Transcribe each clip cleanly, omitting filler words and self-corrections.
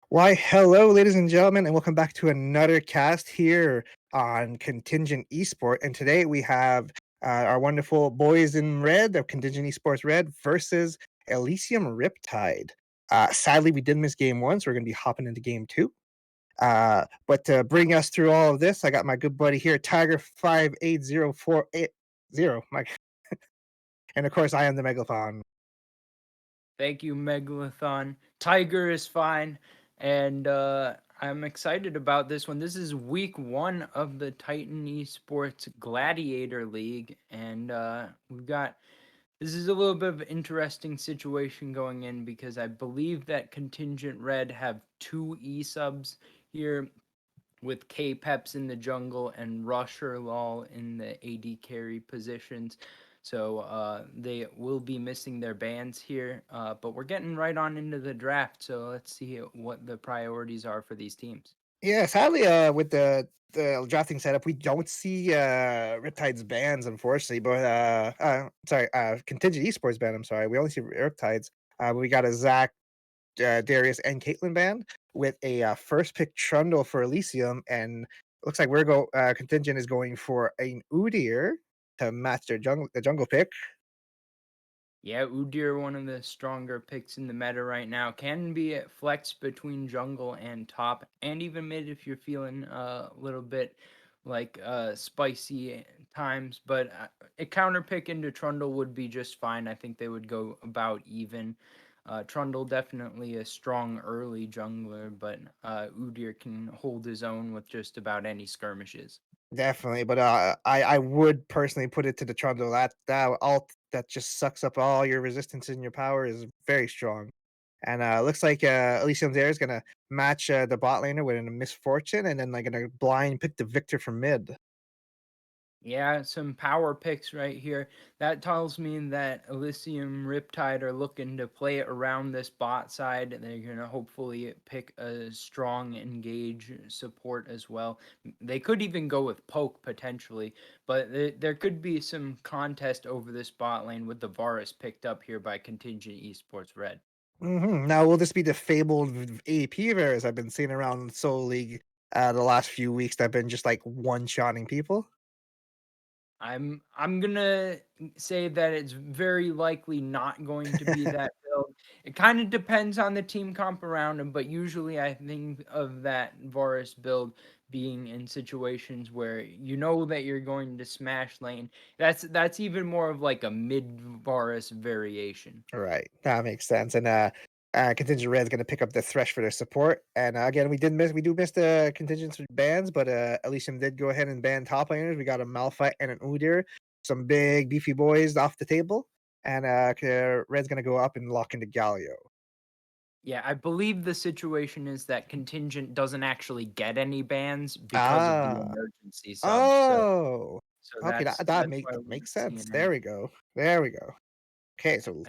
Why, hello, ladies and gentlemen, and welcome back to another cast here on Contingent Esport. And today we have our wonderful boys in red of Contingent Esports Red versus Elysium Riptide. Sadly, we did miss game one, so we're going to be hopping into game two. But to bring us through all of this, I got my good buddy here, Tiger580480. And of course, I am the Megalithon. Thank you, Megalithon. Tiger is fine, and I'm excited about this one. This is week one of the Titan Esports Gladiator League, and we've got this is a little bit of an interesting situation going in because I believe that Contingent Red have two E subs here with K-Peps in the jungle and Rusher Lol in the AD carry positions. So they will be missing their bans here, but we're getting right on into the draft. So let's see what the priorities are for these teams. Yeah, sadly, with the drafting setup, we don't see Riptide's bans, unfortunately. But Contingent Esports ban. I'm sorry, we only see Riptides. We got a Zach, Darius, and Caitlyn ban with a first pick Trundle for Elysium, and looks like Contingent is going for an Udyr to match the jungle pick. Yeah, Udyr, one of the stronger picks in the meta right now, can be at flex between jungle and top, and even mid if you're feeling a little bit like spicy times. But a counter pick into Trundle would be just fine. I think they would go about even. Trundle definitely a strong early jungler, but Udyr can hold his own with just about any skirmishes. Definitely, but I would personally put it to the Trundle. That alt that just sucks up all your resistance and your power is very strong. And looks like Elysium there is gonna match the bot laner with a misfortune, and then like gonna blind pick the victor from mid. Yeah, some power picks right here. That tells me that Elysium Riptide are looking to play it around this bot side. They're going to hopefully pick a strong engage support as well. They could even go with poke potentially, but there could be some contest over this bot lane with the Varus picked up here by Contingent Esports Red. Now, will this be the fabled AP Varus I've been seeing around Soul League the last few weeks that have been just like one-shotting people? I'm gonna say that it's very likely not going to be that build. It kind of depends on the team comp around him, but usually I think of that Varus build being in situations where you know that you're going to smash lane. That's even more of like a mid Varus variation. Right, that makes sense. And Contingent Red is going to pick up the Thresh for their support. And again, we do miss the contingents bans, but Elysium did go ahead and ban top laners. We got a Malphite and an Udyr, some big beefy boys off the table. And Red's going to go up and lock into Galio. Yeah, I believe the situation is that Contingent doesn't actually get any bans because of the Ah, emergency sub. So oh, so okay, that's that that's why we're not makes sense. seeing There any. we go. There we go. Okay, so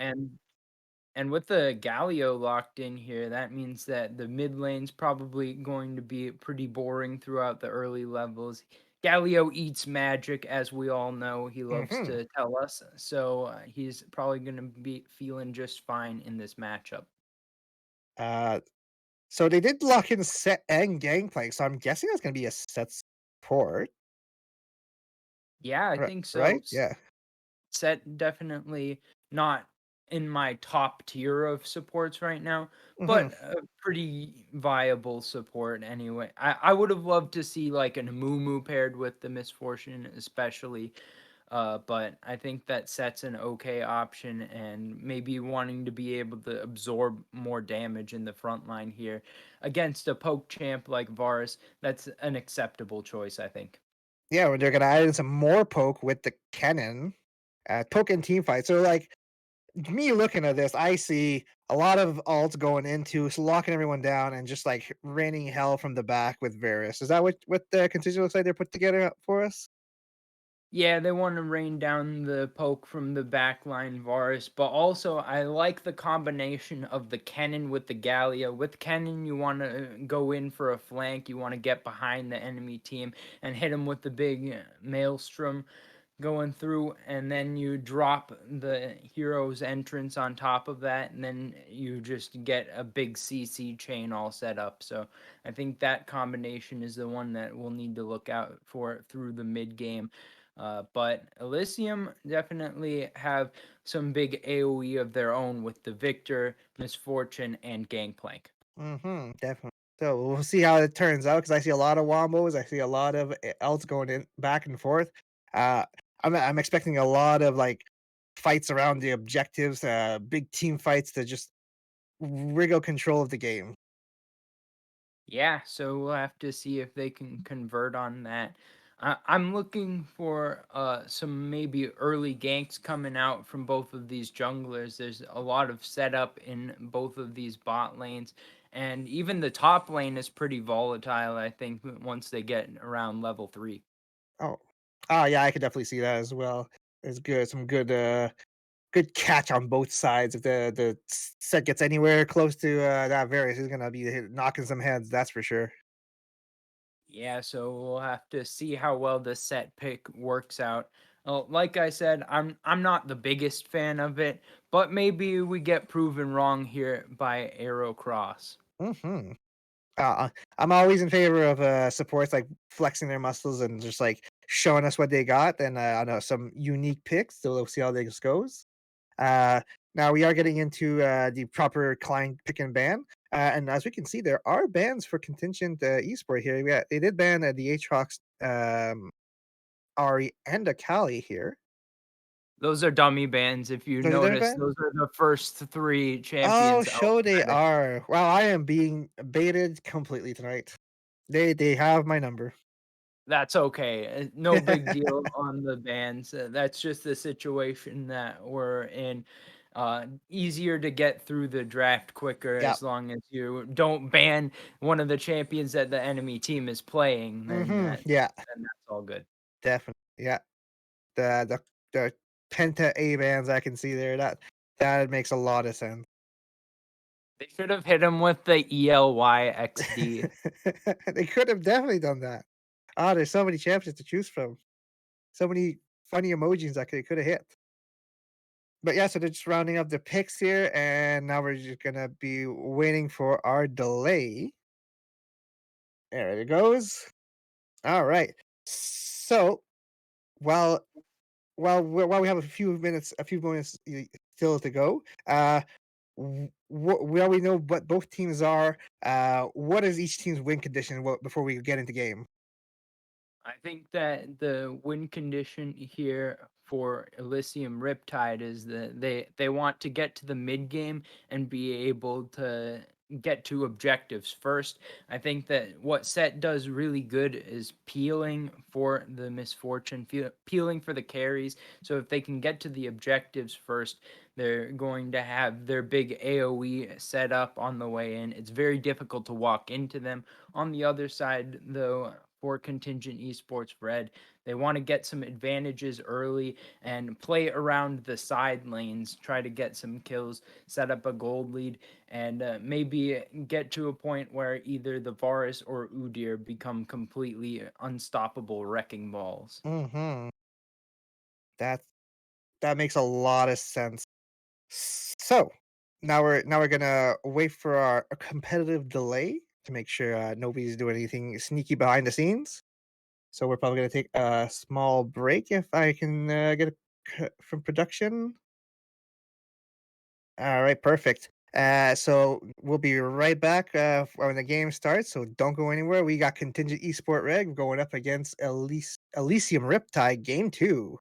And with the Galio locked in here, that means that the mid lane's probably going to be pretty boring throughout the early levels. Galio eats magic, as we all know. He loves mhm. to tell us. So he's probably going to be feeling just fine in this matchup. uh, so they did lock in set and gangplank. So I'm guessing that's going to be a set support, Yeah, I think so. right? Yeah. Set definitely not in my top tier of supports right now, Mhm. but a pretty viable support anyway. I would have loved to see like an Amumu paired with the Misfortune, especially. But I think that Set's an okay option, and maybe wanting to be able to absorb more damage in the front line here against a poke champ like Varus. That's an acceptable choice, I think. Yeah, when they're gonna add in some more poke with the cannon, poke and team fight. So like me looking at this, I see a lot of alts going into locking everyone down and just like raining hell from the back with Varus. Is that what the contingent looks like they're put together for us? Yeah, they want to rain down the poke from the backline Varus, but also I like the combination of the cannon with the Gallia. With cannon, you want to go in for a flank, you want to get behind the enemy team and hit them with the big maelstrom. going through, and then you drop the hero's entrance on top of that, and then you just get a big CC chain all set up. So I think that combination is the one that we'll need to look out for through the mid game. But Elysium definitely have some big AoE of their own with the Victor, Misfortune, and Gangplank. Definitely. So we'll see how it turns out because I see a lot of wombos. I see a lot of else going in back and forth. Uh, I'm expecting a lot of like fights around the objectives, big team fights to just wriggle control of the game. Yeah, so we'll have to see if they can convert on that. I'm looking for some maybe early ganks coming out from both of these junglers. There's a lot of setup in both of these bot lanes, and even the top lane is pretty volatile, I think, once they get around level 3. Oh, yeah, I could definitely see that as well. There's some good catch on both sides. If the set gets anywhere close to that Varus, he's gonna be knocking some heads. That's for sure. Yeah, so we'll have to see how well the set pick works out. Like I said, I'm not the biggest fan of it, but maybe we get proven wrong here by Arrow Cross. hmm Uh, I'm always in favor of supports like flexing their muscles and just like showing us what they got. And I know some unique picks, so we'll see how this goes. Uh, Now we are getting into the proper client pick and ban. And as we can see, there are bans for contingent esport here. Yeah, they did ban the Aatrox, Ari, and Akali here. Those are dummy bans. If you So did they notice, ban? those are the first three Oh, champions show they outside of. are. Wow, I am being baited completely tonight. They have my number. That's okay. No big deal on the bans. That's just the situation that we're in. Easier to get through the draft quicker Yeah. as long as you don't ban one of the champions that the enemy team is playing. Yeah. Then that's all good. Definitely. Yeah. The Penta A bands I can see there. That makes a lot of sense. They should have hit him with the ELY XD. They could have definitely done that. Ah, there's so many champions to choose from. So many funny emojis that could have hit. But yeah, so they're just rounding up the picks here, and now we're just gonna be waiting for our delay. There it goes. All right. So while while we have a few moments still to go, well, we know what both teams are. What is each team's win condition before we get into game? I think that the win condition here for Elysium Riptide is that they want to get to the mid game and be able to get to objectives first. I think that what Set does really good is peeling for the misfortune, peeling for the carries. So if they can get to the objectives first, they're going to have their big AoE set up on the way in. It's very difficult to walk into them. On the other side, though, for Contingent Esports Red. They want to get some advantages early and play around the side lanes, try to get some kills, set up a gold lead, and maybe get to a point where either the Varus or Udyr become completely unstoppable wrecking balls. Hmm That that makes a lot of sense. So now we're gonna wait for our a competitive delay to make sure nobody's doing anything sneaky behind the scenes. So we're probably gonna take a small break if I can get a from production. All right, perfect. So we'll be right back when the game starts. So don't go anywhere. We got Contingent Esport Reg going up against Elysium Riptide Game 2.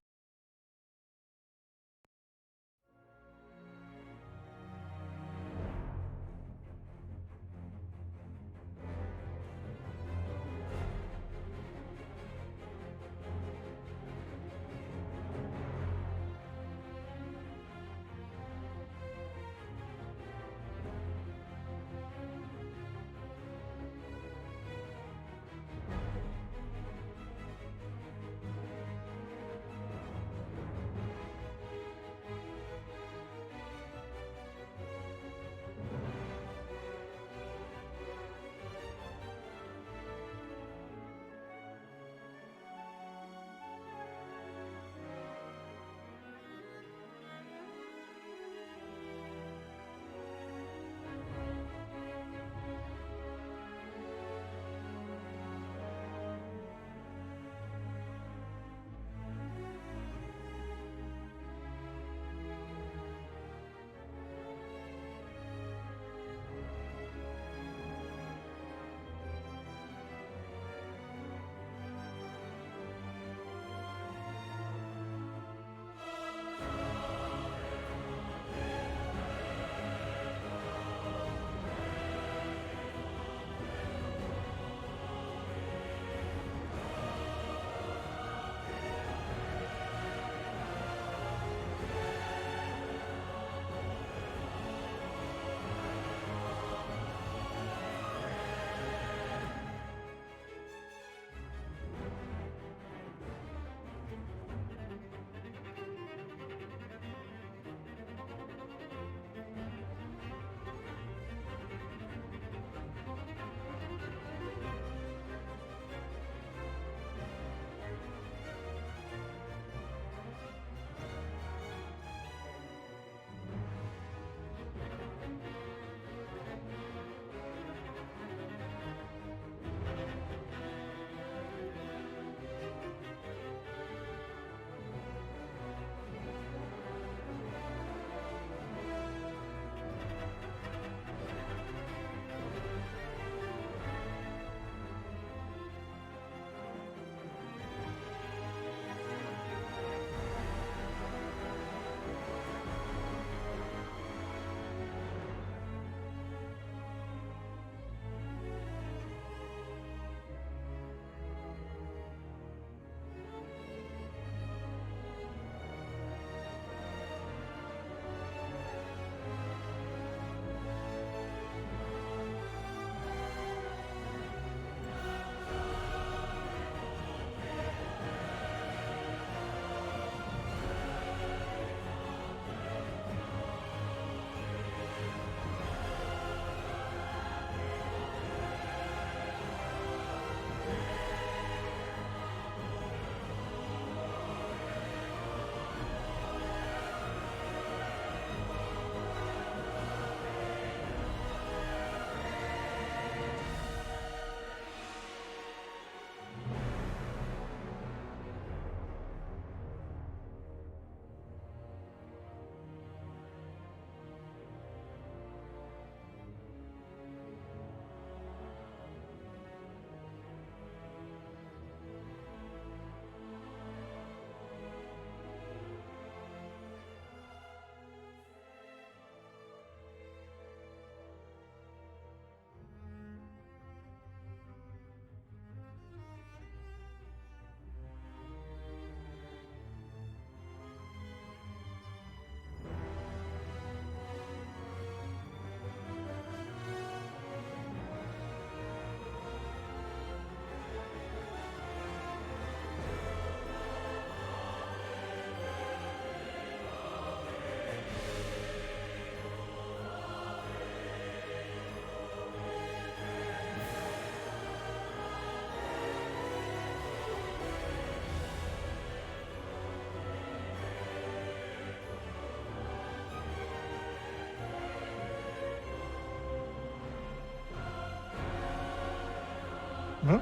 Mhm.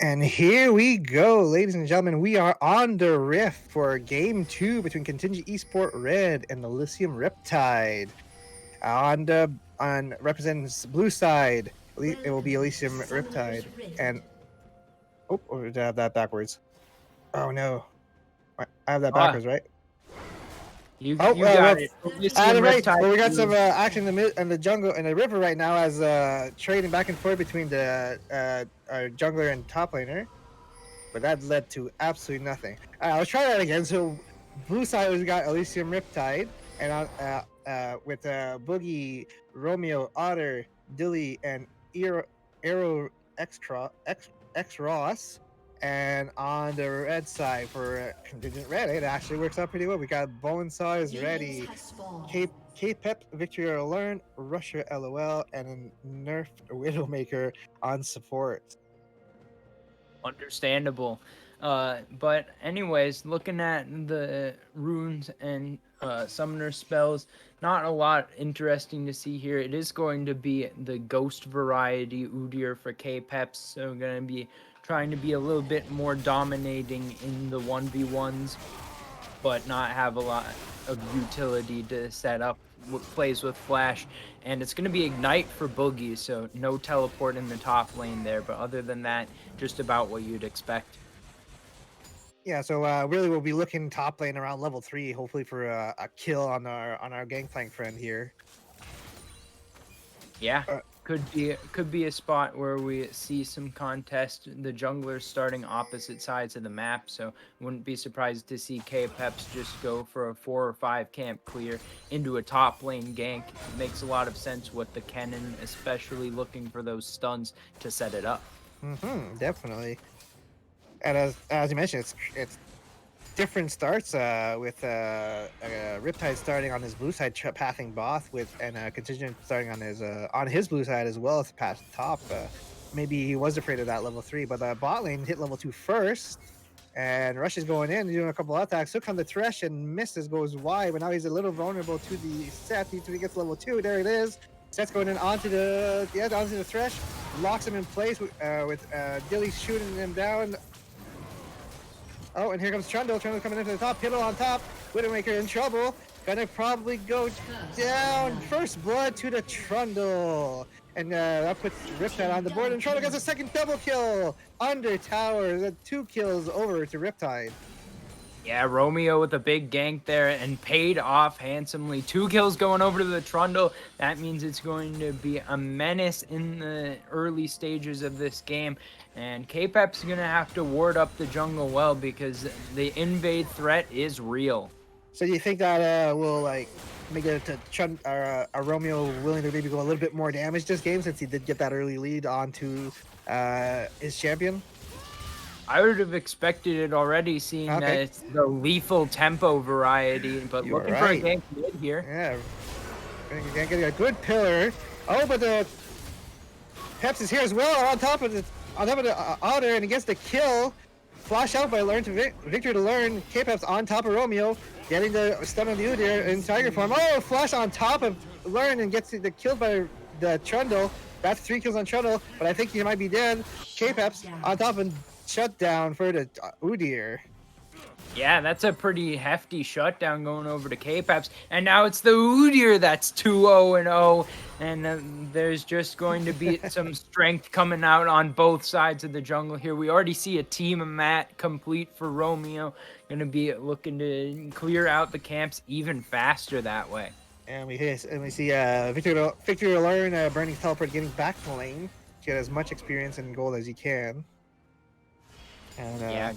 And here we go, ladies and gentlemen. We are on the rift for game 2 between Contingent Esport Red and Elysium Riptide. On represents blue side, it will be Welcome to Elysium Summoner's Riptide. And Rift. or did I have that backwards? Oh no, I have that Ah, backwards, right? Oh you got well, it. 30 I Elysium had it right. Riptide. Well, we got some Blue. action in the jungle in the river right now as trading back and forth between the our jungler and top laner. But that led to absolutely nothing. Let's try that again. So blue side we got Elysium Riptide, and with Boogie, Romeo, Otter, Dilly, and Arrow X Ross. And on the red side for Contingent Red, it actually works out pretty well. We got Bonesaw is Minions ready, have spawned. K-Pep, Victory or Learn, Russia LOL, and a Nerf Widowmaker on support. Understandable. But anyways, looking at the runes and summoner spells, not a lot interesting to see here. It is going to be the ghost variety Udyr for K-Peps, so going to be trying to be a little bit more dominating in the 1v1s, but not have a lot of utility to set up plays with flash. And it's going to be ignite for Boogie, so no teleport in the top lane there, but other than that, just about what you'd expect. Yeah, so really we'll be looking top lane around level 3, hopefully for a kill on our gangplank friend here. Yeah, Uh, could be a spot where we see some contest. The junglers starting opposite sides of the map, so wouldn't be surprised to see K-Peps just go for a 4 or 5 camp clear into a top lane gank. It makes a lot of sense with the Kennen, especially looking for those stuns to set it up. definitely. And as you mentioned, it's different starts with Riptide starting on his blue side, pathing Both with and Contingent starting on his blue side as well as path top. Maybe he was afraid of that level 3, but bot lane hit level 2 first. And Rush is going in, doing a couple of attacks. Took on the Thresh and misses, goes wide, but now he's a little vulnerable to the Seth until he gets level 2. There it is. Seth's going in onto onto the Thresh, locks him in place with Dilly shooting him down. Oh, and here comes Trundle. Trundle coming into the top. Piddle on top. Widowmaker in trouble. Gonna probably go down. First blood to the Trundle. And that puts Riptide on the board. And Trundle gets a second double kill. Under tower. 2 kills over to Riptide. Yeah, Romeo with a big gank there and paid off handsomely. 2 kills going over to the Trundle. That means it's going to be a menace in the early stages of this game. And K-Pep's going to have to ward up the jungle well because the invade threat is real. So do you think that will like make it to Romeo willing to maybe go a little bit more damage this game since he did get that early lead onto his champion? I would have expected it already, seeing that Okay. it's the lethal tempo variety, but You are looking for a right. gank mid here. Yeah. Getting a good pillar. Oh, but the Peps is here as well on top of the Otter, and he gets the kill. Flash out by Learn to Victor to Learn. K-Peps on top of Romeo, getting the stun on the Udyr in Tiger form. Oh, flash on top of Learn and gets the kill by the Trundle. That's 3 kills on Trundle, but I think he might be dead. K-Peps on top and shut down for the Udyr. Yeah, that's a pretty hefty shutdown going over to K-Peps. And now it's the Udyr that's 2-0-0. And there's just going to be some strength coming out on both sides of the jungle here. We already see a team mat complete for Romeo. Going to be looking to clear out the camps even faster that way. And we see Victor to Learn burning teleport getting back to lane. Get as much experience and gold as he can. And Yeah,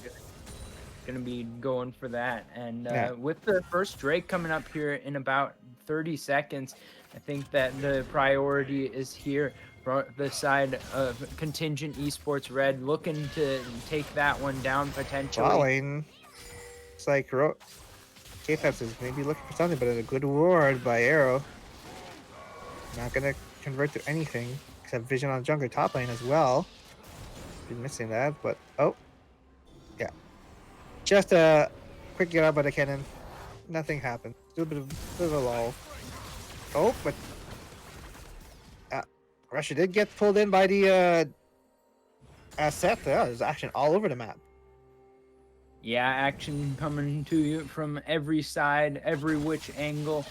gonna be going for that. And yeah. with the first Drake coming up here in about 30 seconds, I think that the priority is here for the side of Contingent Esports Red, looking to take that one down potentially. Falling. It's like K-Peps is maybe looking for something, but a good ward by Arrow. Not gonna convert to anything except vision on jungle top lane as well. Been missing that, but oh. Yeah. Just a quick get out by the cannon. Nothing happened. Still a bit of a lull. Oh, but Russia did get pulled in by the set. There's action all over the map. Yeah, action coming to you from every side, every which angle.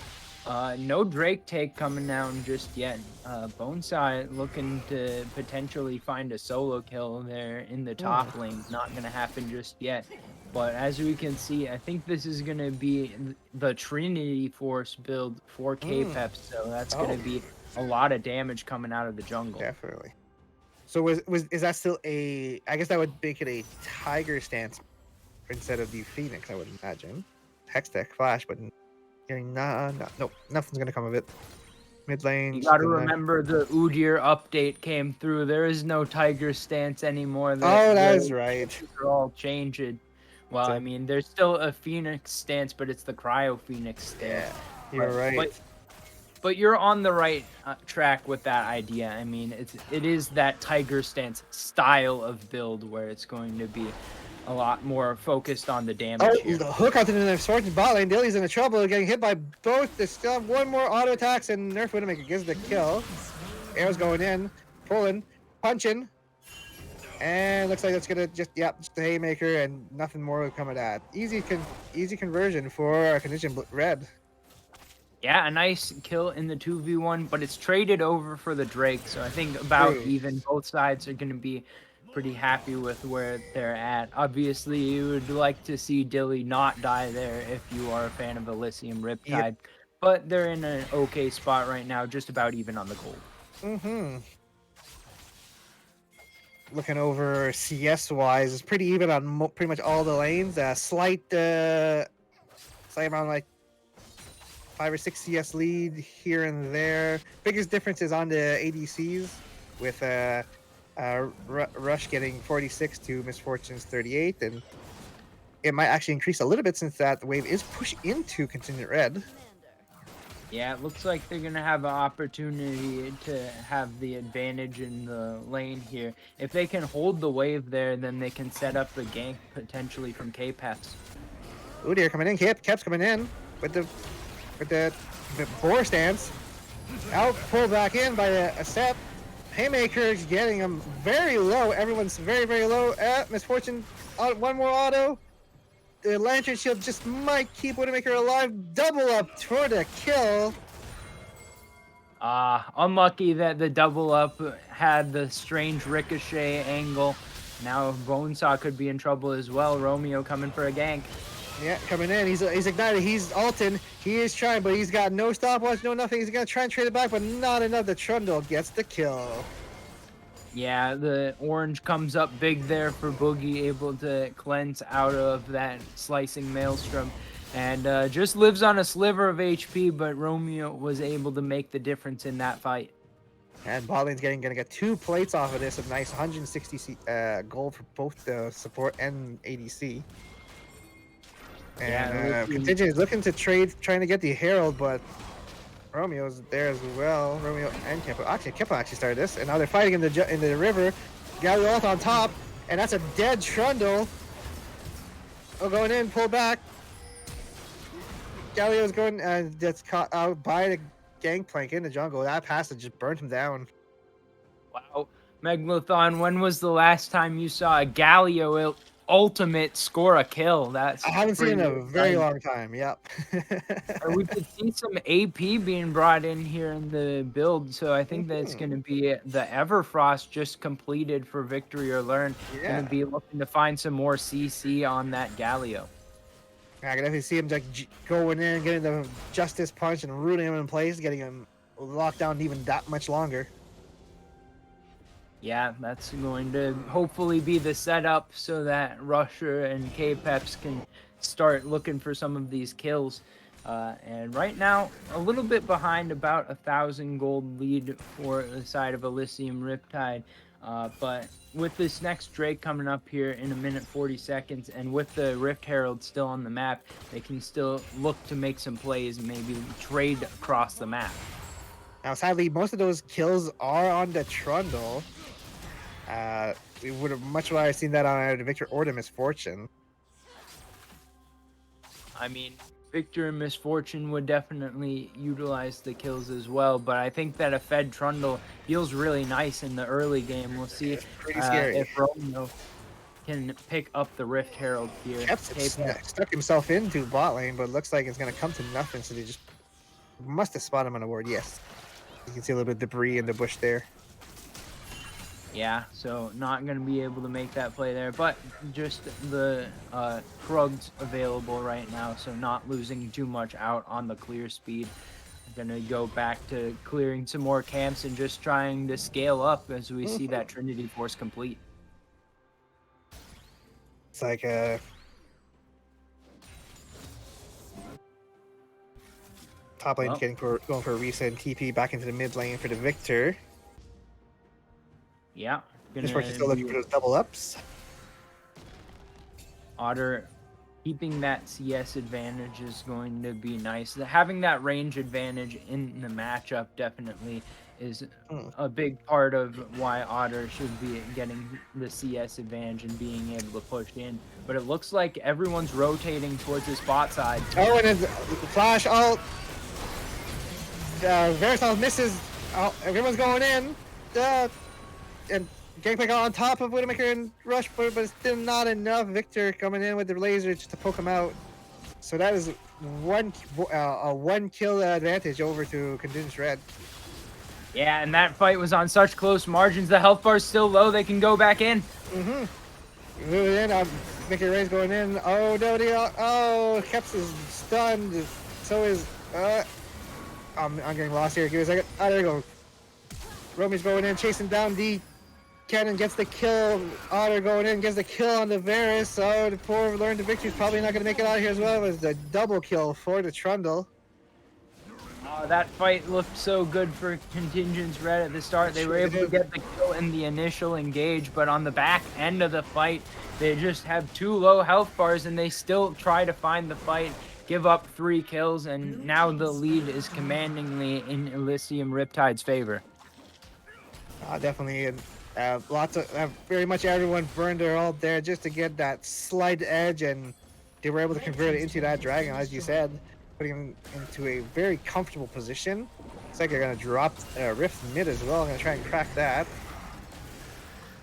No Drake take coming down just yet. Boneside looking to potentially find a solo kill there in the top lane. Not going to happen just yet. But as we can see, I think this is going to be the Trinity Force build for K-Pep. So that's going to be a lot of damage coming out of the jungle. Definitely. So is that still a? I guess that would make it a Tiger stance instead of the Phoenix. I would imagine. Hextech Flash, but nope, nothing's gonna come of it. Mid lane. You got to remember the Udyr update came through. There is no Tiger stance anymore. That is right. They're all changed. Well, I mean, there's still a Phoenix stance, but it's the Cryo Phoenix stance. Yeah, you're right. But you're on the right track with that idea. I mean, it is that Tiger stance style of build where it's going to be a lot more focused on the damage. Here. The hook out to the Swords bot lane. Dilly's in trouble, getting hit by both. They still have one more auto attacks, and Nerf Widowmaker gives the kill. Arrows going in, pulling, punching, and looks like that's gonna just the haymaker, and nothing more will come of that. Easy conversion for Contingent Red. Yeah, a nice kill in the 2v1, but it's traded over for the Drake, so I think about even both sides are going to be pretty happy with where they're at. Obviously, you would like to see Dilly not die there if you are a fan of Elysium Riptide, but they're in an okay spot right now, just about even on the gold. Looking over CS-wise, it's pretty even on pretty much all the lanes. Slight amount like 5 or 6 CS lead here and there. Biggest difference is on the ADCs with Rush getting 46 to Misfortune's 38, and it might actually increase a little bit since that wave is pushed into Contingent Red. Yeah, it looks like they're going to have an opportunity to have the advantage in the lane here. If they can hold the wave there, then they can set up the gank potentially from K-Peps. Udyr coming in, Kep's coming in with the boar stance. Out, pulled back in by a step. Haymaker's getting him very low. Everyone's very, very low. Misfortune, one more auto. The Lantern Shield just might keep Widowmaker alive. Double up for the kill. Unlucky that the double up had the strange ricochet angle. Now Bonesaw could be in trouble as well. Romeo coming for a gank. Yeah, coming in. He's ignited. He's ulting. He is trying, but he's got no stopwatch, no nothing. He's going to try and trade it back, but not enough. The Trundle gets the kill. Yeah, the orange comes up big there for Boogie, able to cleanse out of that slicing maelstrom. And just lives on a sliver of HP, but Romeo was able to make the difference in that fight. And bot lane's going to get 2 plates off of this. A nice 160 gold for both the support and ADC. And Contingent is looking to trade, trying to get the Herald, but Romeo's there as well. Romeo and Kepler. Actually, Kepler actually started this, and now they're fighting in the river. Galliot on top, and that's a dead Trundle. Oh, going in, pull back. Galliot's going, and that's caught out by the gangplank in the jungle. That passage just burnt him down. Wow. Megalithon, when was the last time you saw a Galio ultimate score a kill? I haven't seen it in a very long time. Yep. We could see some AP being brought in here in the build, so I think that's going to be the Everfrost just completed for Victory or Learn. Going to be looking to find some more CC on that Galio. I can definitely see him like going in, getting the Justice Punch and rooting him in place, getting him locked down even that much longer. Yeah, that's going to hopefully be the setup so that Rusher and K-Peps can start looking for some of these kills. And right now, a little bit behind, about 1,000 gold lead for the side of Elysium Riptide. But with this next Drake coming up here in 1:40, and with the Rift Herald still on the map, they can still look to make some plays, maybe trade across the map. Now, sadly, most of those kills are on the Trundle. We would have much rather seen that on either Victor or the Misfortune. I mean, Victor and Misfortune would definitely utilize the kills as well, but I think that a fed Trundle feels really nice in the early game. We'll see It's pretty scary. if Romeo can pick up the Rift Herald here. Kept stuck himself into bot lane, but looks like it's going to come to nothing, so they just must have spotted him on the ward. Yes. You can see a little bit of debris in the bush there. Yeah, so not going to be able to make that play there, but just the Krugs available right now, so not losing too much out on the clear speed. Going to go back to clearing some more camps and just trying to scale up as we see that Trinity Force complete. It's like top lane going for a reset and TP back into the mid lane for the Victor. Yeah. Misfortune still looking for those double ups. Otter keeping that CS advantage is going to be nice. Having that range advantage in the matchup definitely is a big part of why Otter should be getting the CS advantage and being able to push in. But it looks like everyone's rotating towards this bot side. Oh, and it's flash ult. Versal misses. Oh, everyone's going in. And Gangplank on top of Widowmaker and Rush, but it's still not enough. Victor coming in with the laser just to poke him out. So that is a one kill advantage over to Contingent Red. Yeah, and that fight was on such close margins. The health bar's still low. They can go back in. Moving in. Mickey Ray's going in. Oh, nobody. Oh, Keps is stunned. So is. I'm getting lost here. Give me a second. Oh, there we go. Romy's going in, chasing down D. Cannon gets the kill. Otter going in, gets the kill on the Varus. Oh, the poor Learn to Victory is probably not going to make it out here as well. It was a double kill for the Trundle. That fight looked so good for Contingent's Red at the start. They were able to get the kill in the initial engage, but on the back end of the fight, they just have 2 low health bars, and they still try to find the fight, give up 3 kills, and now the lead is commandingly in Elysium Riptide's favor. Definitely. Lots of very much everyone burned their ult there just to get that slight edge, and they were able to convert it into that dragon, as you said, putting him into a very comfortable position. Looks like they're gonna drop Rift mid as well. I'm gonna try and crack that.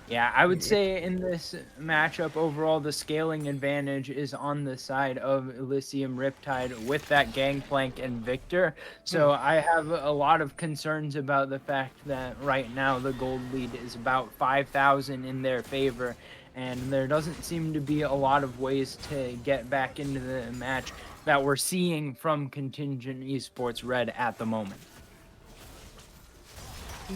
Yeah, I would say in this matchup overall, the scaling advantage is on the side of Elysium Riptide with that Gangplank and Victor. So I have a lot of concerns about the fact that right now the gold lead is about 5,000 in their favor, and there doesn't seem to be a lot of ways to get back into the match that we're seeing from Contingent Esports Red at the moment.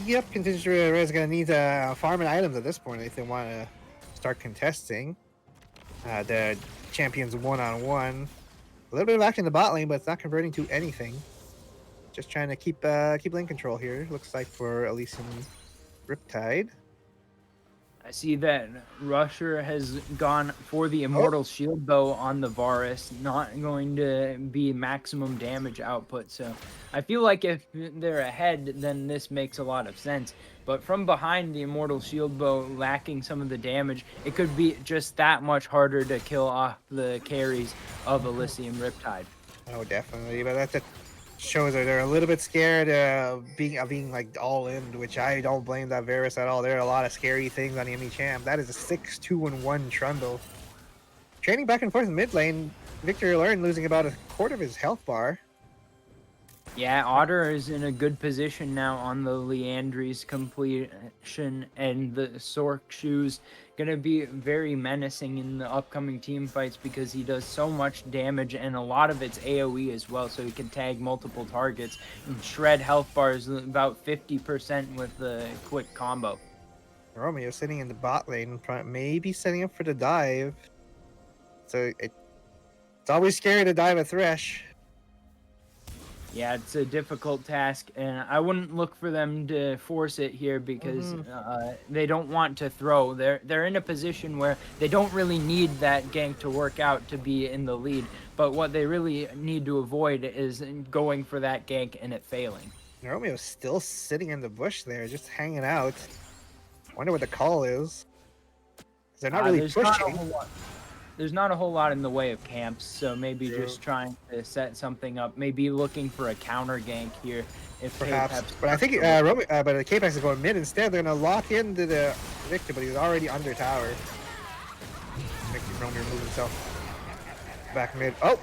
Yep, Contingent Red is going to need farming items at this point if they want to start contesting the champions one-on-one. A little bit of action in the bot lane, but it's not converting to anything. Just trying to keep lane control here. Looks like for Elysium Riptide. I see that Rusher has gone for the Immortal Shield Bow on the Varus, not going to be maximum damage output. So I feel like if they're ahead, then this makes a lot of sense. But from behind the Immortal Shield Bow, lacking some of the damage, it could be just that much harder to kill off the carries of Elysium Riptide. Oh, definitely. But that shows that they're a little bit scared of being like all in, which I don't blame that Varus at all. There are a lot of scary things on the enemy champ. That is a 6-2-1 Trundle. Training back and forth in mid lane. Victor Learn losing about a quarter of his health bar. Yeah, Otter is in a good position now on the Leandry's completion, and the Sork shoes going to be very menacing in the upcoming team fights because he does so much damage, and a lot of it's AoE as well, so he can tag multiple targets and shred health bars about 50% with the quick combo. Romeo sitting in the bot lane, maybe setting up for the dive. So it's always scary to dive a Thresh. Yeah, it's a difficult task, and I wouldn't look for them to force it here because they don't want to throw. They're in a position where they don't really need that gank to work out to be in the lead, but what they really need to avoid is going for that gank and it failing. Romeo's still sitting in the bush there, just hanging out. Wonder what the call is. They're not really there's pushing. not a whole lot. There's not a whole lot in the way of camps, so maybe True. just trying to set something up. Maybe looking for a counter gank here. If Perhaps, K-Pep's but I think but K-Pax is going mid instead. They're gonna lock into the Victor, but he's already under tower. Making Romeo move himself back mid. Oh,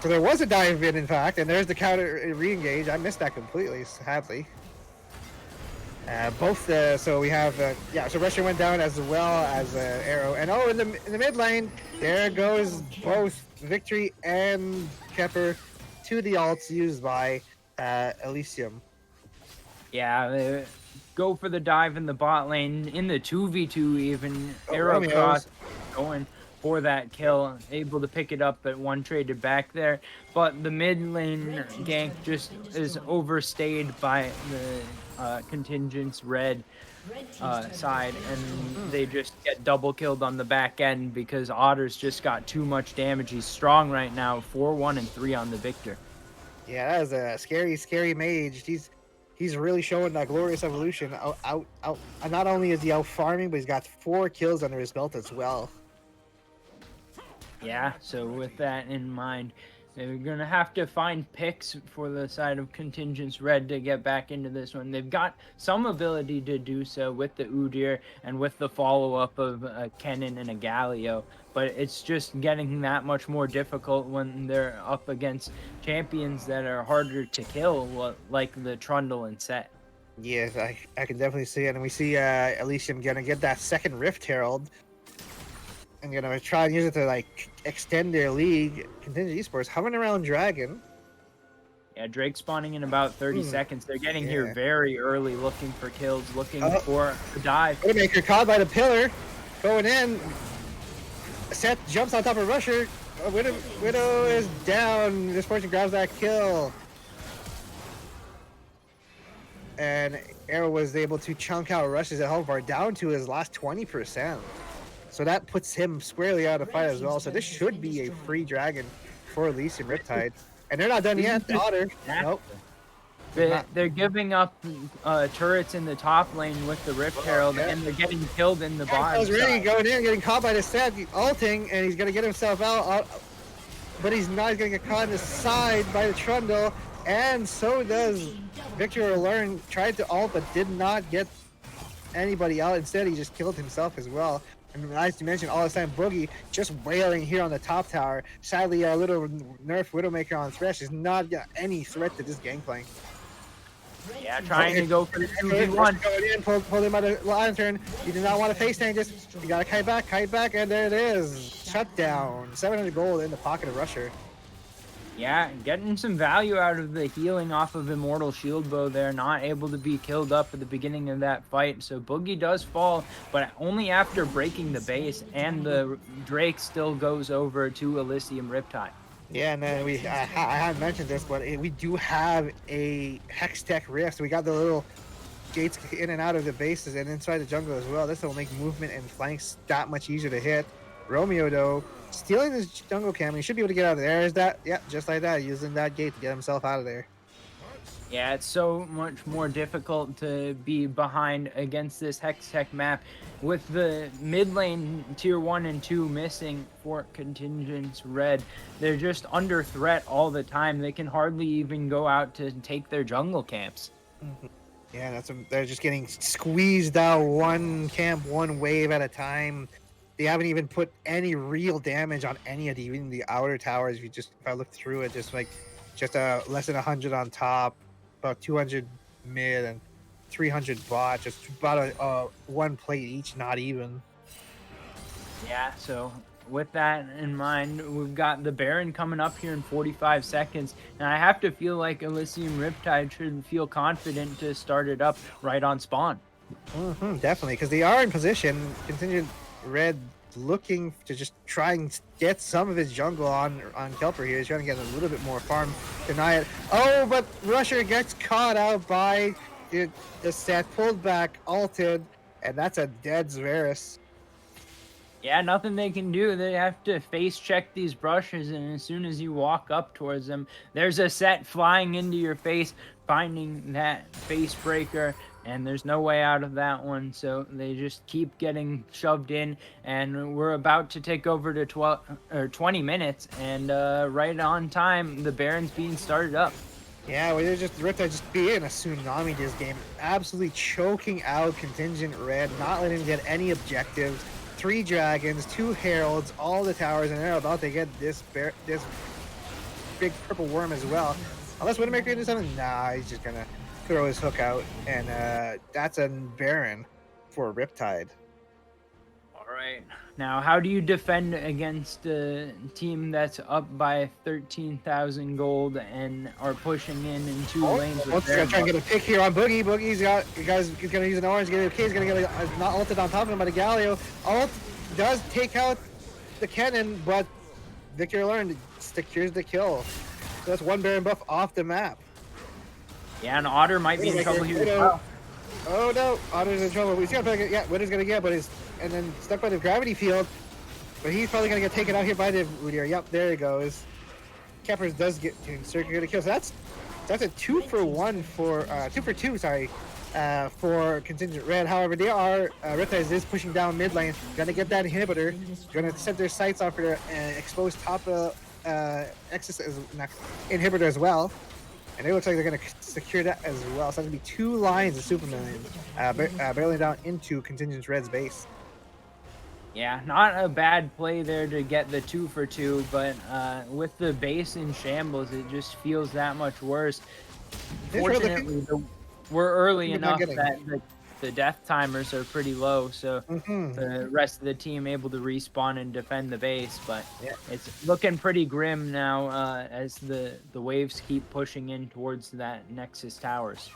so there was a dive mid in fact, and there's the counter re-engage. I missed that completely, sadly. So we have so Russia went down as well as Arrow, and in the mid lane there goes both Victory and Kepper to the ults used by Elysium. Yeah, go for the dive in the bot lane in the 2v2 even. Arrow Romeo's cross going for that kill, able to pick it up, but one traded back there. But the mid lane gank just is overstayed by the Contingent's red side, and they just get double killed on the back end because Otter's just got too much damage. He's strong right now, 4-1 and 3 on the Victor. Yeah, that is a scary mage. He's really showing that glorious evolution. Out. Not only is he out farming, but he's got 4 kills under his belt as well. Yeah, so with that in mind, they're going to have to find picks for the side of Contingent's Red to get back into this one. They've got some ability to do so with the Udyr and with the follow-up of a Kennen and a Galio, but it's just getting that much more difficult when they're up against champions that are harder to kill, like the Trundle and Set. Yes, I can definitely see it, and we see Elysium gonna get that second Rift Herald. I'm gonna try and use it to like extend their league. Contingent Esports hovering around Dragon. Yeah, Drake spawning in about 30 seconds. They're getting here very early, looking for kills, looking for the dive. Widowmaker caught by the pillar, going in. Seth jumps on top of Rusher. Widow is down. This person grabs that kill. And Arrow was able to chunk out Rush's health bar down to his last 20%. So that puts him squarely out of the fight as well. So this should be a free dragon for Elysium Riptide. And they're not done yet. The Otter. Nope. They're giving up turrets in the top lane with the Rift Herald, and they're getting killed in the bottom He's really side. going in, getting caught by the set, ulting, and he's going to get himself out. But he's not going to get caught in the side by the Trundle. And so does Victor Learn. Tried to ult, but did not get anybody out. Instead, he just killed himself as well. And as you mentioned, all this time, Boogie just wailing here on the top tower. Sadly, a little nerf Widowmaker on Thresh is not any threat to this gangplank. Yeah, trying to go for the 2v1. Going in, pulled him by the lantern. He did not want to face tank this. You gotta kite back, and there it is. Shut down. 700 gold in the pocket of Rusher. Yeah, getting some value out of the healing off of Immortal Shield Bow there, not able to be killed up at the beginning of that fight. So Boogie does fall, but only after breaking the base, and the Drake still goes over to Elysium Riptide. Yeah, and then I haven't mentioned this, but we do have a Hextech Rift. We got the little gates in and out of the bases and inside the jungle as well. This will make movement and flanks that much easier to hit. Romeo, though, stealing this jungle cam. He should be able to get out of there. Is that? Yeah, just like that, using that gate to get himself out of there. Yeah, it's so much more difficult to be behind against this Hextech map with the mid lane tier 1 and 2 missing for Contingent's Red. They're just under threat all the time. They can hardly even go out to take their jungle camps. Yeah, they're just getting squeezed out one camp, one wave at a time. They haven't even put any real damage on any of even the outer towers. If I look through it, just less than 100 on top, about 200 mid and 300 bot, just about one plate each, not even. Yeah, so with that in mind, we've got the Baron coming up here in 45 seconds, and I have to feel like Elysium Riptide should feel confident to start it up right on spawn. Definitely, because they are in position. Contingent Red looking to just try and get some of his jungle on Kelper here. He's trying to get a little bit more farm, deny it. Oh, but Rusher gets caught out by the set, pulled back, ulted, and that's a dead Zveris. Yeah, nothing they can do. They have to face check these brushes, and as soon as you walk up towards them, there's a set flying into your face, finding that face breaker, and there's no way out of that one. So they just keep getting shoved in, and we're about to take over to 12 or 20 minutes, and right on time, the Baron's being started up. Yeah, well, they're just Riptide just being a tsunami this game, absolutely choking out Contingent Red, not letting them get any objectives. 3 dragons, 2 heralds, all the towers, and they're about to get this big purple worm as well. Unless Widowmaker can do something, nah, he's just gonna throw his hook out, and that's a Baron for Riptide. All right. Now, how do you defend against a team that's up by 13,000 gold and are pushing in 2 lanes with He's gonna Baron try and buff? get a pick here on Boogie. He's gonna use an orange, get a K, he's gonna get not ulted on top of him, but a Galio. Ult does take out the cannon, but Victor learned secures the kill. So that's 1 Baron buff off the map. Yeah, and Otter might be in trouble here as well. Oh no, Otter's in trouble. He's gonna yeah, Widow's gonna get, but he's and then stuck by the gravity field. But he's probably gonna get taken out here by the Udyr. Yep, there he goes. Keppers does get to circuit a kill. So that's a 2-for-1 for 2-for-2, sorry, for Contingent Red. However, they are Riptide is pushing down mid lane, gonna get that inhibitor, gonna set their sights on for their exposed top Exis inhibitor as well. And it looks like they're going to secure that as well. So that's going to be 2 lines of Superman barreling down into Contingent Red's base. Yeah, not a bad play there to get the 2-for-2, but with the base in shambles, it just feels that much worse. Fortunately, we're early enough that the death timers are pretty low, so the rest of the team able to respawn and defend the base. But it's looking pretty grim now as the waves keep pushing in towards that Nexus towers.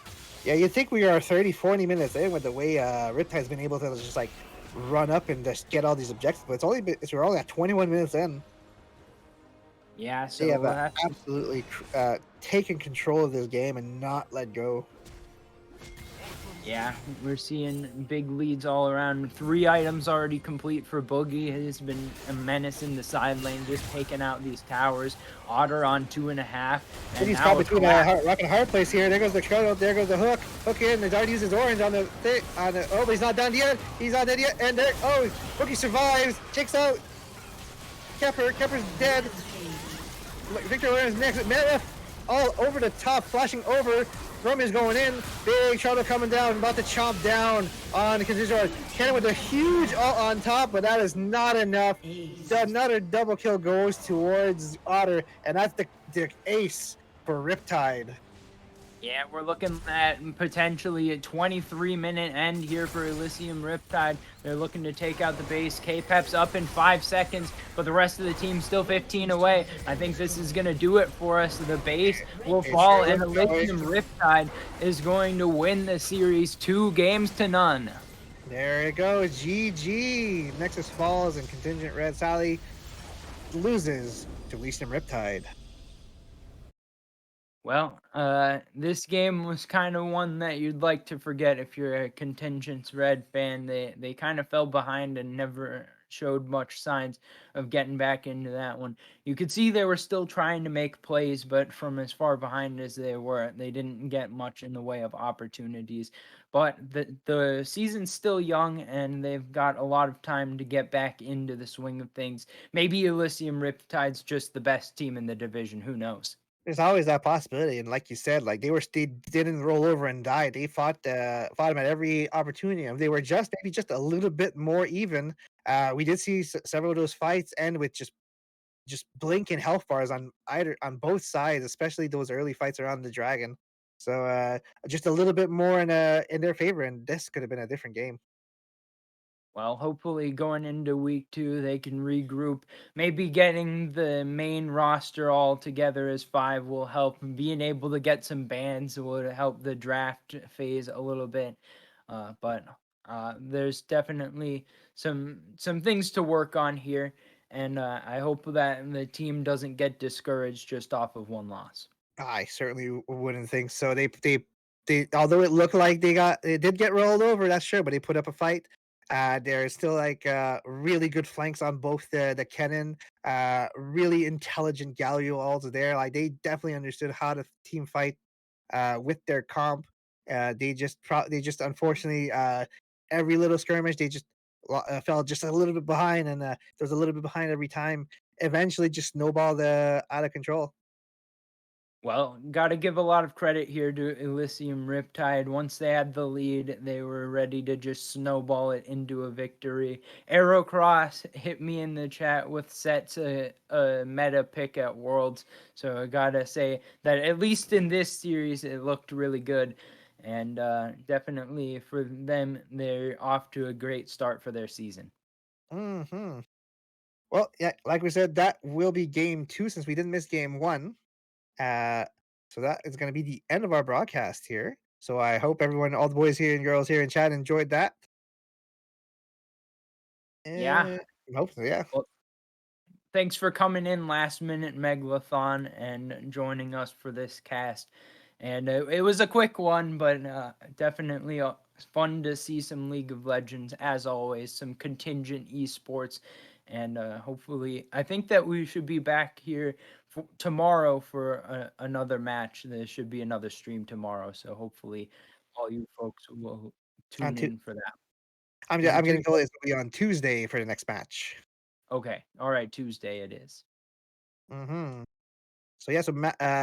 Yeah, you'd think we are 30, 40 minutes in with the way Riptide's been able to just like run up and just get all these objectives, but we're only at 21 minutes in. Yeah, so they have absolutely taken control of this game and not let go. Yeah, we're seeing big leads all around. 3 items already complete for Boogie. He's been a menace in the side lane, just taking out these towers. Otter on 2.5. And he's caught between a rock and a hard place here. There goes the shuttle. There goes the hook. Hook in. He's already used his orange on the thing. Oh, but he's not done yet. He's not dead yet. And there. Oh, Boogie survives. Checks out. Kepper's dead. Victor learns next. Meta all over the top, flashing over. Romeo's going in. Big shuttle coming down, about to chomp down on the Contingent. Cannon with a huge ult on top, but that is not enough. Another double kill goes towards Otter, and that's the ace for Riptide. Yeah, we're looking at potentially a 23-minute end here for Elysium Riptide. They're looking to take out the base. K-Pep's up in 5 seconds, but the rest of the team's still 15 away. I think this is going to do it for us. The base will fall, and Elysium Riptide is going to win the series 2-0. There it goes. GG. Nexus falls, and Contingent Red Sally loses to Elysium Riptide. Well, this game was kind of one that you'd like to forget if you're a Contingent Red fan. They kind of fell behind and never showed much signs of getting back into that one. You could see they were still trying to make plays, but from as far behind as they were, they didn't get much in the way of opportunities. But the season's still young, and they've got a lot of time to get back into the swing of things. Maybe Elysium Riptide's just the best team in the division. Who knows? There's always that possibility, and like you said, like they didn't roll over and die. They fought him at every opportunity. And they were maybe just a little bit more even. We did see several of those fights end with just blinking health bars on both sides, especially those early fights around the dragon. So just a little bit more in their favor, and this could have been a different game. Well, hopefully going into week 2, they can regroup. Maybe getting the main roster all together as 5 will help. Being able to get some bans will help the draft phase a little bit. But there's definitely some things to work on here. And I hope that the team doesn't get discouraged just off of 1 loss. I certainly wouldn't think so. They although it looked like they did get rolled over, that's sure, but they put up a fight. There's still like really good flanks on both the Kennen, really intelligent Galio ults there. Like they definitely understood how to team fight with their comp. They just unfortunately every little skirmish they just fell just a little bit behind, and there's a little bit behind every time. Eventually, just snowballed out of control. Well, got to give a lot of credit here to Elysium Riptide. Once they had the lead, they were ready to just snowball it into a victory. Aerocross hit me in the chat with sets a meta pick at Worlds. So I got to say that at least in this series, it looked really good. And definitely for them, they're off to a great start for their season. Hmm. Well, yeah, like we said, that will be game two since we didn't miss game one. Uh, so that is going to be the end of our broadcast here. So I hope everyone, all the boys here and girls here in chat, enjoyed that. Yeah. And hopefully, yeah. Well, thanks for coming in last minute Megalathon and joining us for this cast. And it was a quick one, but definitely fun to see some League of Legends, as always, some contingent esports. And hopefully, I think that we should be back here tomorrow for another match. There should be another stream tomorrow. So hopefully, all you folks will On tune Tu- in for that. On I'm getting Tuesday? told it's going to be on Tuesday for the next match. Okay. All right. Tuesday it is. Hmm. So yeah, so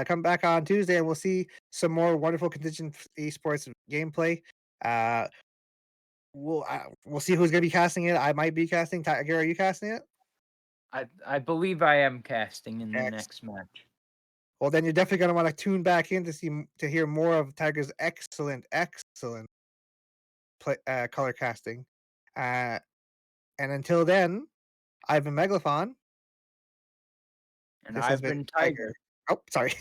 come back on Tuesday and we'll see some more wonderful contingent esports gameplay. Uh, we'll see who's gonna be casting it. I might be casting. Tiger, are you casting it? I believe I am casting in the Next. next match. Well, then you're definitely gonna want to tune back in to to hear more of Tiger's excellent color casting. Uh, and until then, I've been Megalofon. And This has I've been been Tiger. Tiger. Oh, sorry.